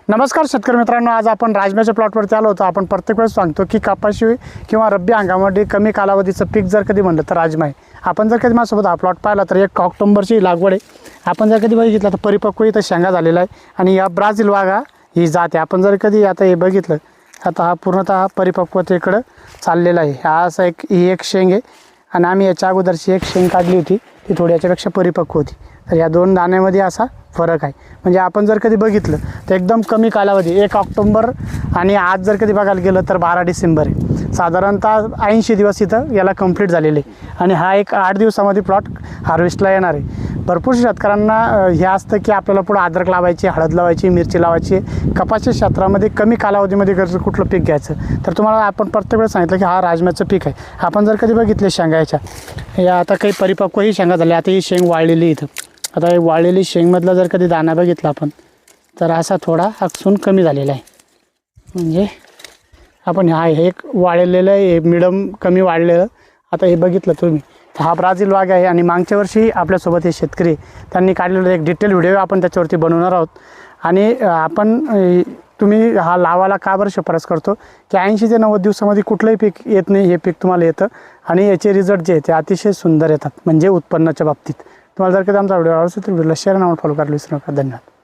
नमस्कार शेतकरी मित्रांनो, आज आपण राजम्याच्या प्लॉटवरती आलो होतो. आपण प्रत्येक वेळेस सांगतो की कपाशी किंवा रब्बी हंगामामध्ये कमी कालावधीचं पीक जर कधी म्हणलं तर राजमा आहे. आपण जर कधी माझ्यासोबत हा प्लॉट पाहिला तर 1 ऑक्टोबरची लागवड आहे. आपण जर कधी बघितलं तर परिपक्व इथं शेंगा झालेला आहे आणि या ब्राझील वाघा ही जात आहे. आपण जर कधी आता हे बघितलं, आता हा पूर्णतः परिपक्वतेकडं चाललेला आहे. हा असा ही एक शेंग आहे आणि आम्ही याच्या अगोदरची एक शेंग काढली होती, ती थोडी याच्यापेक्षा परिपक्व होती. तर या दोन दाण्यामध्ये असा फरक आहे. म्हणजे आपण जर कधी बघितलं तर एकदम कमी कालावधी 1 ऑक्टोबर आणि आज जर कधी बघायला गेलं तर 12 डिसेंबर आहे. साधारणतः 80 दिवस इथं याला कंप्लीट झालेले आणि हा एक 8 दिवसामध्ये प्लॉट हार्वेस्टला येणार आहे. भरपूर शेतकऱ्यांना हे असतं की आपल्याला पुढं अद्रक लावायची, हळद लावायची, मिरची लावायची. कपाशी क्षेत्रामध्ये कमी कालावधीमध्ये जर कुठलं पीक घ्यायचं तर तुम्हाला आपण प्रत्येक वेळेस सांगितलं की हा राजम्याचं पीक आहे. आपण जर कधी बघितले शेंगाच्या या आता काही परिपक्व ही शेंगा झाल्या, आता ही शेंग वाळलेली इथं. आता हे वाळलेली शेंगमधला जर कधी दाणा बघितला आपण तर असा थोडा आकसून कमी झालेला आहे. म्हणजे आपण हा एक वाळलेलं आहे, मिडम कमी वाढलेलं. आता हे बघितलं तुम्ही तर हा ब्राझील वाघ आहे आणि मागच्या वर्षी आपल्यासोबत हे शेतकरी त्यांनी काढलेलं एक डिटेल व्हिडिओ आपण त्याच्यावरती बनवणार आहोत. आणि आपण तुम्ही हा लावायला का बरं शिफारस करतो की 80 ते 90 दिवसामध्ये कुठलंही पीक येत नाही, हे पीक तुम्हाला येतं आणि याचे रिझल्ट जे ते अतिशय सुंदर येतात. म्हणजे उत्पन्नाच्या बाबतीत तुम्हाला जर कधी आमचा व्हिडिओ आवडला असेल तर व्हिडिओला शेअर आणि फॉलो करायला विसरू नका. धन्यवाद.